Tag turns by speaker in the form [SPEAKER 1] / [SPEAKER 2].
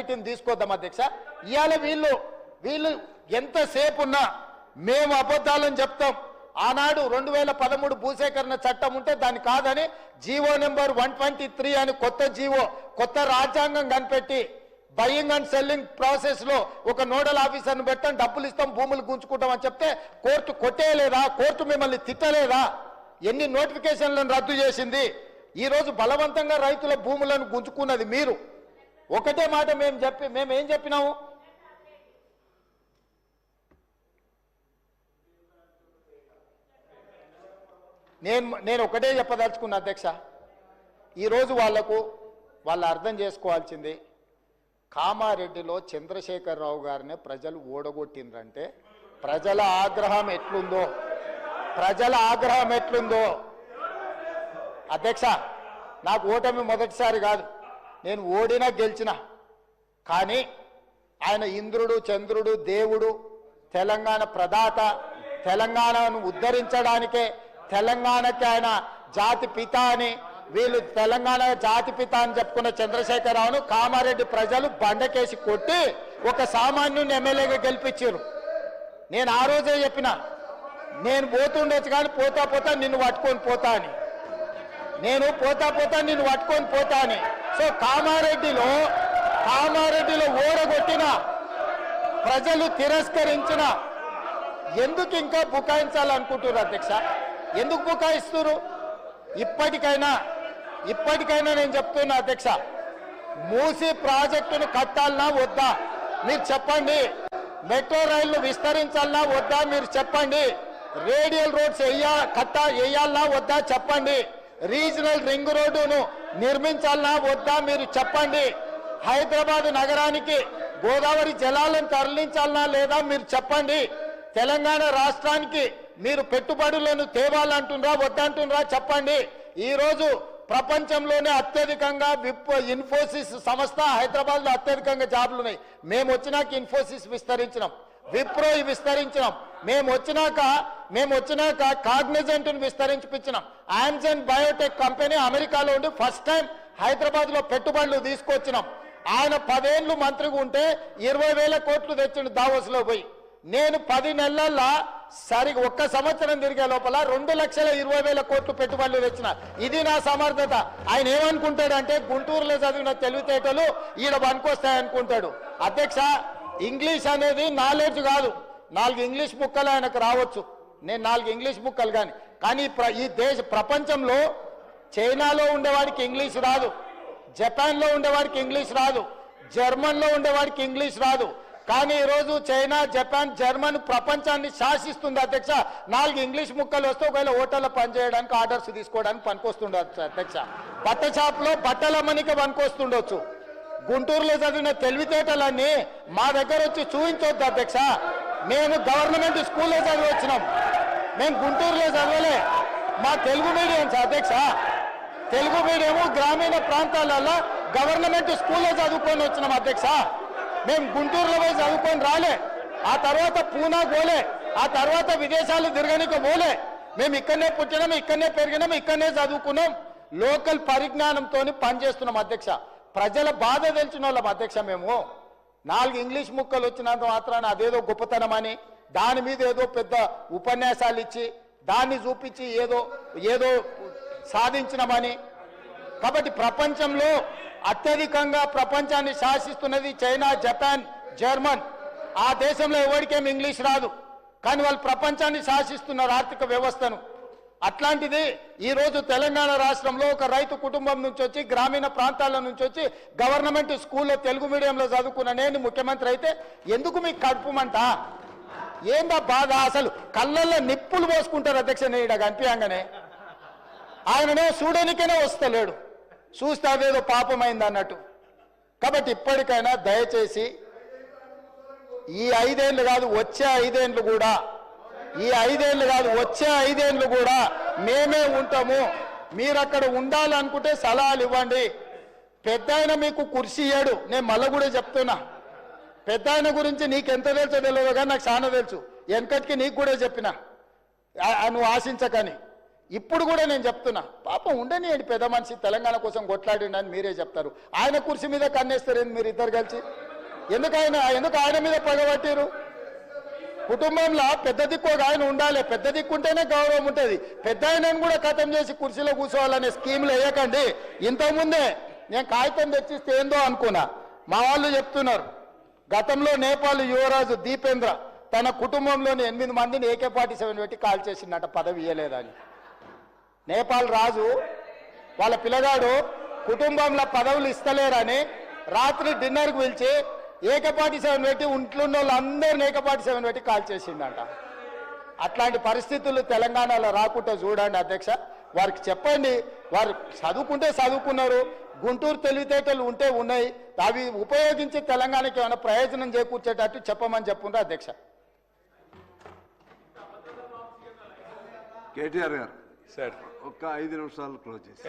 [SPEAKER 1] కమిటీని తీసుకొద్దాం అధ్యక్ష. ఇవాళ వీళ్ళు ఎంతసేపు ఉన్నా మేము అబద్ధాలని చెప్తాం. ఆనాడు 2013 భూసేకరణ చట్టం ఉంటే దాన్ని కాదని జీవో నెంబర్ 123 అని కొత్త జీవో, కొత్త రాజ్యాంగం కనిపెట్టి బయింగ్ అండ్ సెల్లింగ్ ప్రాసెస్ లో ఒక నోడల్ ఆఫీసర్ను పెట్టాం, డబ్బులు ఇస్తాం, భూములు గుంజుకుంటాం అని చెప్తే కోర్టు కొట్టేయలేదా? కోర్టు మిమ్మల్ని తిట్టలేదా? ఎన్ని నోటిఫికేషన్లను రద్దు చేసింది? ఈ రోజు బలవంతంగా రైతుల భూములను గుంజుకున్నది మీరు. ఒకటే మాట మేము ఏం చెప్పినాము? నేను ఒకటే చెప్పదలుచుకున్నా అధ్యక్ష. ఈరోజు వాళ్ళు అర్థం చేసుకోవాల్సింది, కామారెడ్డిలో చంద్రశేఖరరావు గారిని ప్రజలు ఓడగొట్టిండ్రంటే ప్రజల ఆగ్రహం ఎట్లుందో అధ్యక్ష. నాకు ఓటమి మొదటిసారి కాదు, నేను ఓడినా గెలిచిన. కానీ ఆయన ఇంద్రుడు, చంద్రుడు, దేవుడు, తెలంగాణ ప్రదాత, తెలంగాణను ఉద్ధరించడానికే తెలంగాణకి ఆయన జాతి పిత అని, వీళ్ళు తెలంగాణ జాతి పిత అని చెప్పుకున్న చంద్రశేఖరరావును కామారెడ్డి ప్రజలు బండకేసి కొట్టి ఒక సామాన్యుని ఎమ్మెల్యేగా గెలిపించారు. నేను ఆ రోజే చెప్పిన, నేను పోతుండొచ్చు కానీ పోతా నిన్ను పట్టుకొని పోతా అని. నేను పోతా నిన్ను పట్టుకొని పోతా అని. సో కామారెడ్డిలో ఓడగొట్టిన ప్రజలు తిరస్కరించిన ఎందుకు ఇంకా బుకాయించాలనుకుంటున్నారు అధ్యక్ష? ఎందుకు బుకాయిస్తున్నారు? ఇప్పటికైనా నేను చెప్తున్నా అధ్యక్ష, మూసీ ప్రాజెక్టును కట్టాలన్నా వద్దా మీరు చెప్పండి. మెట్రో రైళ్లు విస్తరించాలన్నా వద్దా మీరు చెప్పండి. రేడియల్ రోడ్స్ వేయాలన్నా వద్దా చెప్పండి. రీజనల్ రింగ్ రోడ్డును నిర్మించాలన్నా వద్దా మీరు చెప్పండి. హైదరాబాద్ నగరానికి గోదావరి జలాలను తరలించాలన్నా లేదా మీరు చెప్పండి. తెలంగాణ రాష్ట్రానికి మీరు పెట్టుబడులను తేవాలంటున్నారా వద్దంటున్నారా చెప్పండి. ఈరోజు ప్రపంచంలోనే అత్యధికంగా ఇన్ఫోసిస్ సంస్థ హైదరాబాద్లో అత్యధికంగా జాబులు ఉన్నాయి. మేము వచ్చినాక ఇన్ఫోసిస్ విస్తరించినాం, విప్రో విస్తరించినాం. మేము వచ్చినాక కాగ్నిజెంట్ను విస్తరించిపించినాం. ఆమ్జన్ బయోటెక్ కంపెనీ అమెరికాలో ఉండి ఫస్ట్ టైం హైదరాబాద్లో పెట్టుబడులు తీసుకొచ్చినాం. ఆయన 10 ఏళ్ళు మంత్రిగా ఉంటే 20,000 కోట్లు తెచ్చిండు దావోస్లో పోయి. నేను 10 నెలల్లో సరిగా ఒక్క సంవత్సరం తిరిగే లోపల 2,20,000 కోట్లు పెట్టుబడులు తెచ్చిన. ఇది నా సమర్థత. ఆయన ఏమనుకుంటాడంటే గుంటూరులో చదివిన తెలివితేటలు ఈడ పనికొస్తాయనుకుంటాడు. అధ్యక్ష, ఇంగ్లీష్ అనేది నాలెడ్జ్ కాదు. 4 ఇంగ్లీష్ ముక్కలు ఆయనకు రావచ్చు, నేను 4 ఇంగ్లీష్ ముక్కలు కానీ ఈ ప్రపంచంలో చైనాలో ఉండేవాడికి ఇంగ్లీష్ రాదు, జపాన్లో ఉండేవాడికి ఇంగ్లీష్ రాదు, జర్మన్లో ఉండేవాడికి ఇంగ్లీష్ రాదు. కానీ ఈరోజు చైనా, జపాన్, జర్మన్ ప్రపంచాన్ని శాసిస్తుంది అధ్యక్ష. 4 ఇంగ్లీష్ ముక్కలు వస్తే ఒకవేళ హోటల్లో పనిచేయడానికి, ఆర్డర్స్ తీసుకోవడానికి పనికొస్తుండొచ్చు అధ్యక్ష. బట్ట షాప్లో బట్టల మనికి పనికొస్తుండొచ్చు. గుంటూరులో చదివిన తెలివితేటలన్నీ మా దగ్గర వచ్చి చూపించొద్దు అధ్యక్ష. మేము గవర్నమెంట్ స్కూల్లో చదివి వచ్చినాం, మేము గుంటూరులో చదవలే. మా తెలుగు మీడియం అధ్యక్ష, తెలుగు మీడియము గ్రామీణ ప్రాంతాలలో గవర్నమెంట్ స్కూల్లో చదువుకొని వచ్చినాం అధ్యక్ష. మేము గుంటూరులో పోయి చదువుకొని రాలే, ఆ తర్వాత పూనా పోలే, ఆ తర్వాత విదేశాలు తిరగనికి పోలే. మేము ఇక్కడనే పుట్టినాం, ఇక్కడనే పెరిగినాం, ఇక్కడనే చదువుకున్నాం. లోకల్ పరిజ్ఞానంతో పనిచేస్తున్నాం అధ్యక్ష. ప్రజల బాధ తెలిసిన వాళ్ళం అధ్యక్ష. మేము 4 ఇంగ్లీష్ ముక్కలు వచ్చినంత మాత్రాన అదేదో గొప్పతనం అని, దాని మీద ఏదో పెద్ద ఉపన్యాసాలు ఇచ్చి దాన్ని చూపించి ఏదో సాధించినామని. కాబట్టి ప్రపంచంలో అత్యధికంగా ప్రపంచాన్ని శాసిస్తున్నది చైనా, జపాన్, జర్మన్. ఆ దేశంలో ఎవరికేం ఇంగ్లీష్ రాదు, కానీ వాళ్ళు ప్రపంచాన్ని శాసిస్తున్నారు ఆర్థిక వ్యవస్థను. అట్లాంటిది ఈరోజు తెలంగాణ రాష్ట్రంలో ఒక రైతు కుటుంబం నుంచి వచ్చి, గ్రామీణ ప్రాంతాల నుంచి వచ్చి గవర్నమెంట్ స్కూల్లో తెలుగు మీడియంలో చదువుకున్న నేను ముఖ్యమంత్రి అయితే ఎందుకు మీకు కడుపుమంట? ఏందా బాధ? అసలు కళ్ళల్లో నిప్పులు పోసుకుంటారు అధ్యక్ష. నేను ఇక్కడ కనిపించగానే ఆయననే చూడనికనే వస్తలేడు, చూస్తే అదేదో పాపమైంది అన్నట్టు. కాబట్టి ఇప్పటికైనా దయచేసి ఈ 5 ఏళ్ళు కాదు వచ్చే 5 ఏళ్ళు కూడా, ఈ 5 ఏళ్ళు కాదు వచ్చే 5 ఏళ్ళు కూడా మేమే ఉంటాము. మీరు అక్కడ ఉండాలనుకుంటే సలహాలు ఇవ్వండి. పెద్ద ఆయన మీకు కుర్చీ ఇయ్యాడు. నేను మళ్ళీ కూడా చెప్తున్నా, పెద్ద ఆయన గురించి నీకెంత తెలుసో తెలియదు కానీ నాకు చాలా తెలుసు. వెనకటికి నీకు కూడా చెప్పిన, నువ్వు ఆశించకని. ఇప్పుడు కూడా నేను చెప్తున్నా పాపం ఉండనియండి, పెద్ద మనిషి తెలంగాణ కోసం కొట్లాడిండని మీరే చెప్తారు. ఆయన కుర్చీ మీద కన్నేస్తారు మీరు ఇద్దరు కలిసి. ఎందుకు ఆయన మీద పగబట్టారు? కుటుంబంలో పెద్ద దిక్కు ఒక ఆయన ఉండాలి, పెద్ద దిక్కు ఉంటేనే గౌరవం ఉంటుంది. పెద్ద ఆయనను కూడా ఖతం చేసి కుర్చీలో కూర్చోవాలనే స్కీమ్లు వేయకండి. ఇంతకుముందే నేను కాగితం తెచ్చిస్తే ఏందో అనుకున్నా, మా వాళ్ళు చెప్తున్నారు గతంలో నేపాల్ యువరాజు దీపేంద్ర తన కుటుంబంలోని 8 మందిని AK-47 పెట్టి కాల్ చేసిందట, పదవి ఇయ్యలేదని. నేపాల్ రాజు వాళ్ళ పిల్లగాడు కుటుంబంలో పదవులు ఇస్తలేరని రాత్రి డిన్నర్కి పిలిచి AK-47 పెట్టి ఇంట్లోన్న వాళ్ళందరినీ AK-47 పెట్టి కాల్ చేసిండట. అట్లాంటి పరిస్థితులు తెలంగాణలో రాకుండా చూడండి అధ్యక్ష. వారికి చెప్పండి, వారు చదువుకుంటే చదువుకున్నారు, గుంటూరు తెలివితేటలు ఉంటే ఉన్నాయి, అవి ఉపయోగించి తెలంగాణకి ఏమైనా ప్రయోజనం చేకూర్చేటట్టు చెప్పమని చెప్పుండ్రు అధ్యక్ష.
[SPEAKER 2] కేటీఆర్ గారు సార్ ఒక్క 5 నిమిషాలు క్లోజ్ చేసి